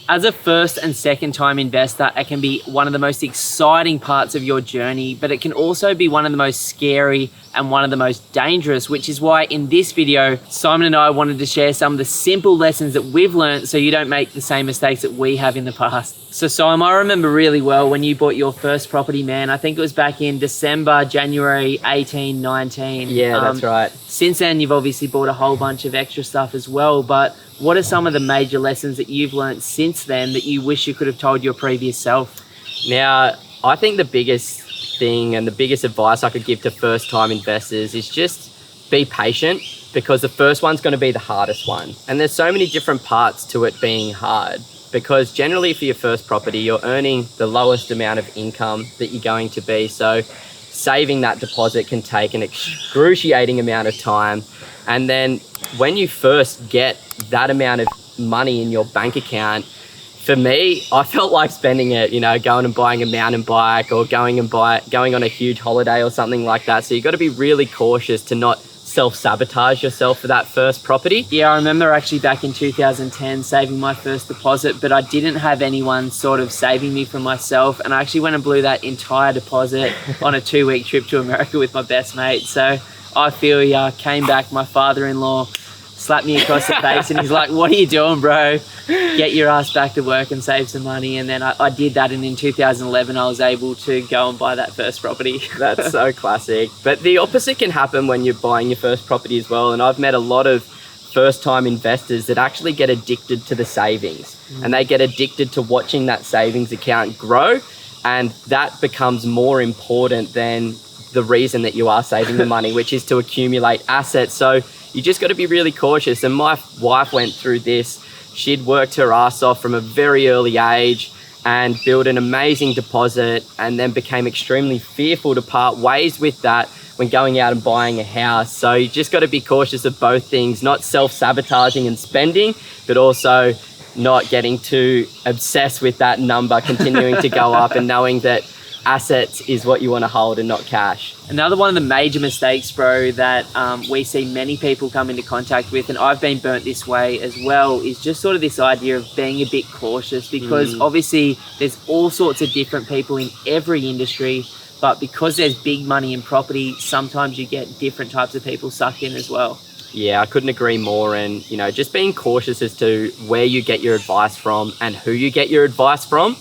As a first and second time investor, it can be one of the most exciting parts of your journey, but it can also be one of the most scary and one of the most dangerous, which is why in this video, Simon and I wanted to share some of the simple lessons that we've learned so you don't make the same mistakes that we have in the past. So Simon, I remember really well when you bought your first property, man. I think it was back in December, January 18, 19. Yeah, that's right. Since then, you've obviously bought a whole bunch of extra stuff as well, but what are some of the major lessons that you've learned since then that you wish you could have told your previous self? Now, I think the biggest thing and the biggest advice I could give to first-time investors is just be patient, because the first one's going to be the hardest one. And there's so many different parts to it being hard, because generally for your first property, you're earning the lowest amount of income that you're going to be. So saving that deposit can take an excruciating amount of time. And then when you first get that amount of money in your bank account, for me, I felt like spending it, going and buying a mountain bike or going on a huge holiday or something like that. So you've got to be really cautious to not self-sabotage yourself for that first property. Yeah, I remember actually back in 2010 saving my first deposit, but I didn't have anyone sort of saving me from myself. And I actually went and blew that entire deposit on a 2-week trip to America with my best mate. So I feel ya. Came back, my father-in-law slapped me across the face and he's like, "What are you doing, bro? Get your ass back to work and save some money." And then I did that, and in 2011 I was able to go and buy that first property. That's so classic. But the opposite can happen when you're buying your first property as well. And I've met a lot of first-time investors that actually get addicted to the savings, and they get addicted to watching that savings account grow, and that becomes more important than the reason that you are saving the money, which is to accumulate assets. So you just got to be really cautious. And my wife went through this. She'd worked her ass off from a very early age and built an amazing deposit, and then became extremely fearful to part ways with that when going out and buying a house. So you just got to be cautious of both things, not self-sabotaging and spending, but also not getting too obsessed with that number continuing to go up, and knowing that assets is what you want to hold and not cash. Another one of the major mistakes, bro, that we see many people come into contact with, and I've been burnt this way as well, is just sort of this idea of being a bit cautious, because obviously there's all sorts of different people in every industry, but because there's big money in property, sometimes you get different types of people sucked in as well. Yeah, I couldn't agree more. And, just being cautious as to where you get your advice from and who you get your advice from,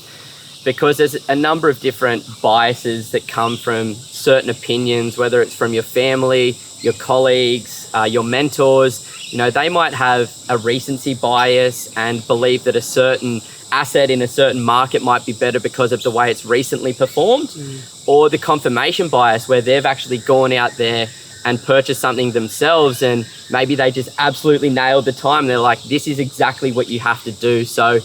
because there's a number of different biases that come from certain opinions, whether it's from your family, your colleagues, your mentors. They might have a recency bias and believe that a certain asset in a certain market might be better because of the way it's recently performed, or the confirmation bias, where they've actually gone out there and purchased something themselves, and maybe they just absolutely nailed the time. They're like, this is exactly what you have to do. So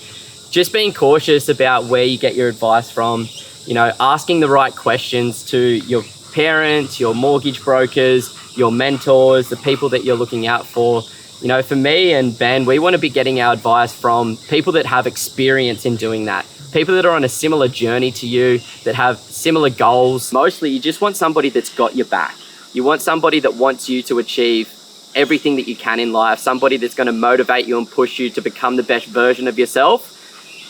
just being cautious about where you get your advice from, asking the right questions to your parents, your mortgage brokers, your mentors, the people that you're looking out for. For me and Ben, we want to be getting our advice from people that have experience in doing that. People that are on a similar journey to you, that have similar goals. Mostly, you just want somebody that's got your back. You want somebody that wants you to achieve everything that you can in life, somebody that's going to motivate you and push you to become the best version of yourself.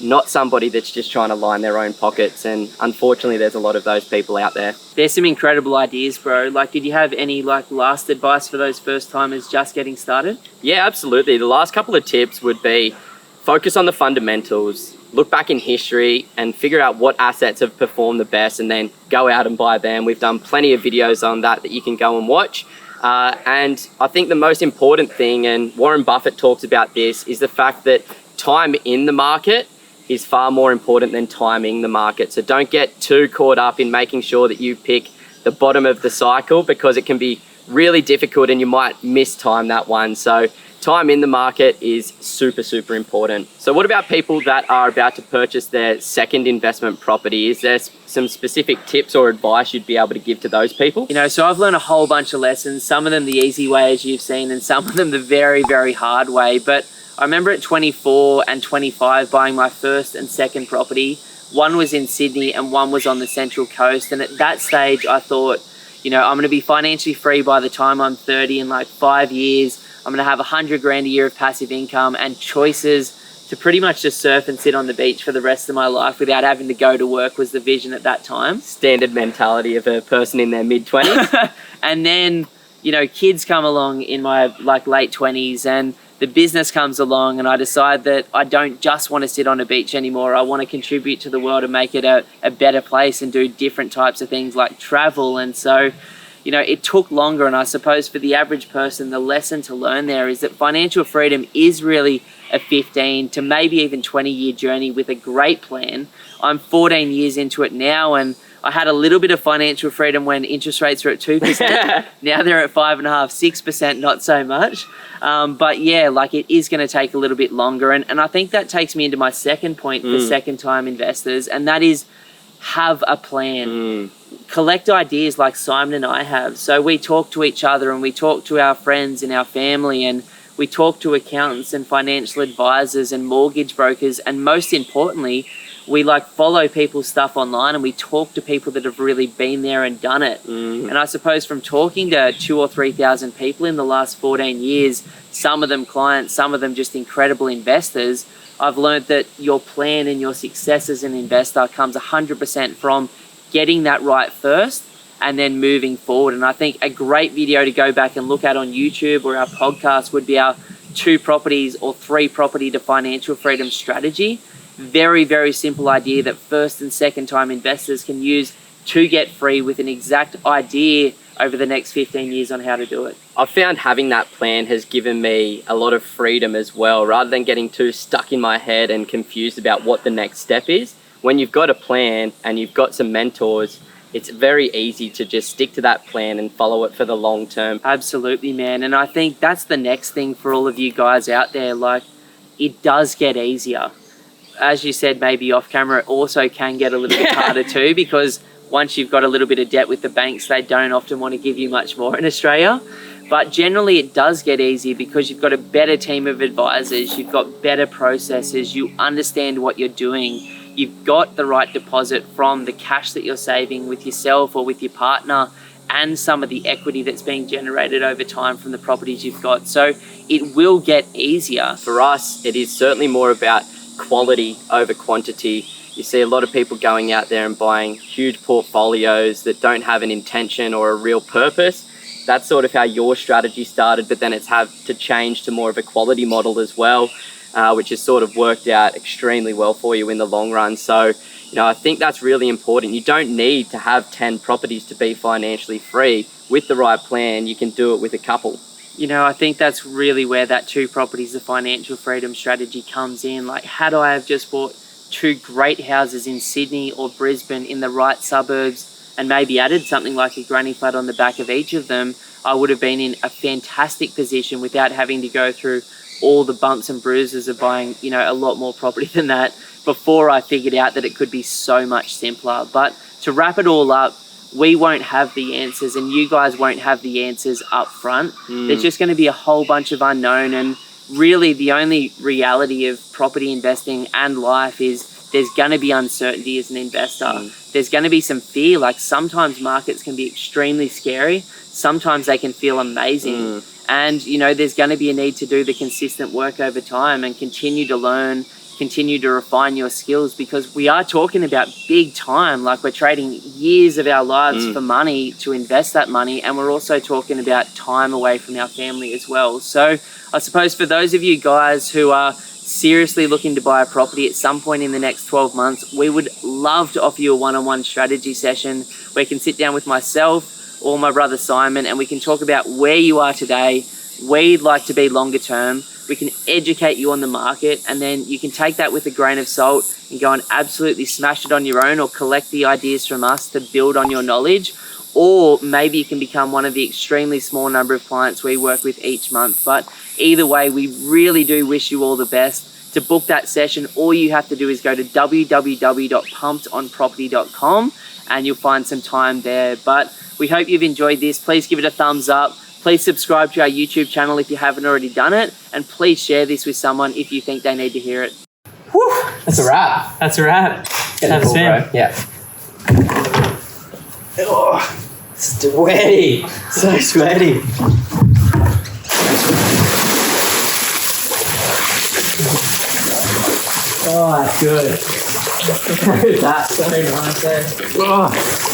Not somebody that's just trying to line their own pockets. And unfortunately, there's a lot of those people out there. There's some incredible ideas, bro. Did you have any last advice for those first timers just getting started? Yeah, absolutely. The last couple of tips would be focus on the fundamentals, look back in history and figure out what assets have performed the best, and then go out and buy them. We've done plenty of videos on that you can go and watch. And I think the most important thing, and Warren Buffett talks about this, is the fact that time in the market is far more important than timing the market. So don't get too caught up in making sure that you pick the bottom of the cycle, because it can be really difficult and you might mistime that one. So time in the market is super, super important. So what about people that are about to purchase their second investment property? Is there some specific tips or advice you'd be able to give to those people? So I've learned a whole bunch of lessons, some of them the easy way, as you've seen, and some of them the very, very hard way. But I remember at 24 and 25 buying my first and second property. One was in Sydney and one was on the Central Coast. And at that stage, I thought, I'm going to be financially free by the time I'm 30 in 5 years. I'm going to have $100,000 a year of passive income and choices to pretty much just surf and sit on the beach for the rest of my life without having to go to work was the vision at that time. Standard mentality of a person in their mid-20s. And then, you know, kids come along in my like late 20s, and the business comes along, and I decide that I don't just want to sit on a beach anymore. I want to contribute to the world and make it a better place and do different types of things like travel. And so, you know, it took longer. And I suppose for the average person, the lesson to learn there is that financial freedom is really a 15 to maybe even 20-year journey with a great plan. I'm 14 years into it now, and I had a little bit of financial freedom when interest rates were at 2%. Now they're at 5.5%, 6%, not so much. But yeah, like it is going to take a little bit longer. And I think that takes me into my second point for second-time investors, and that is have a plan. Collect ideas like Simon and I have. So we talk to each other, and we talk to our friends and our family, and we talk to accountants and financial advisors and mortgage brokers, and most importantly, we like follow people's stuff online, and we talk to people that have really been there and done it. And I suppose from talking to 2,000 or 3,000 people in the last 14 years, some of them clients, some of them just incredible investors, I've learned that your plan and your success as an investor comes 100% from getting that right first and then moving forward. And I think a great video to go back and look at on YouTube or our podcast would be our 2 properties or 3 property to financial freedom strategy. Very, very simple idea that first and second time investors can use to get free with an exact idea over the next 15 years on how to do it. I've found having that plan has given me a lot of freedom as well, rather than getting too stuck in my head and confused about what the next step is. When you've got a plan and you've got some mentors, it's very easy to just stick to that plan and follow it for the long term. Absolutely, man. And I think that's the next thing for all of you guys out there. Like, it does get easier. As you said, maybe off camera, it also can get a little bit harder too, because once you've got a little bit of debt with the banks, they don't often want to give you much more in Australia. But generally it does get easier because you've got a better team of advisors, you've got better processes, you understand what you're doing, you've got the right deposit from the cash that you're saving with yourself or with your partner, and some of the equity that's being generated over time from the properties you've got. So it will get easier. For us, it is certainly more about quality over quantity. You see a lot of people going out there and buying huge portfolios that don't have an intention or a real purpose. That's sort of how your strategy started, but then it's had to change to more of a quality model as well, which has sort of worked out extremely well for you in the long run. So, you know, I think that's really important. You don't need to have 10 properties to be financially free. With the right plan, you can do it with a couple. You know, I think that's really where that 2 properties of financial freedom strategy comes in. Like, had I have just bought 2 great houses in Sydney or Brisbane in the right suburbs and maybe added something like a granny flat on the back of each of them, I would have been in a fantastic position without having to go through all the bumps and bruises of buying, you know, a lot more property than that before I figured out that it could be so much simpler. But to wrap it all up, we won't have the answers, and you guys won't have the answers up front. There's just going to be a whole bunch of unknown, and really the only reality of property investing and life is there's going to be uncertainty as an investor. There's going to be some fear. Like, sometimes markets can be extremely scary. Sometimes they can feel amazing. And, you know, there's going to be a need to do the consistent work over time and continue to learn, continue to refine your skills, because we are talking about big time. Like, we're trading years of our lives for money to invest that money, and we're also talking about time away from our family as well. So I suppose for those of you guys who are seriously looking to buy a property at some point in the next 12 months, we would love to offer you a one-on-one strategy session where you can sit down with myself or my brother Simon, and we can talk about where you are today, where you'd like to be longer term. We can educate you on the market, and then you can take that with a grain of salt and go and absolutely smash it on your own, or collect the ideas from us to build on your knowledge. Or maybe you can become one of the extremely small number of clients we work with each month. But either way, we really do wish you all the best. To book that session, all you have to do is go to www.pumpedonproperty.com and you'll find some time there. But we hope you've enjoyed this. Please give it a thumbs up. Please subscribe to our YouTube channel if you haven't already done it. And please share this with someone if you think they need to hear it. Whew, that's a wrap. That's a wrap. Have cool, bro. Yeah. Oh, sweaty. So sweaty. Oh, that's good. That's so nice there. Oh.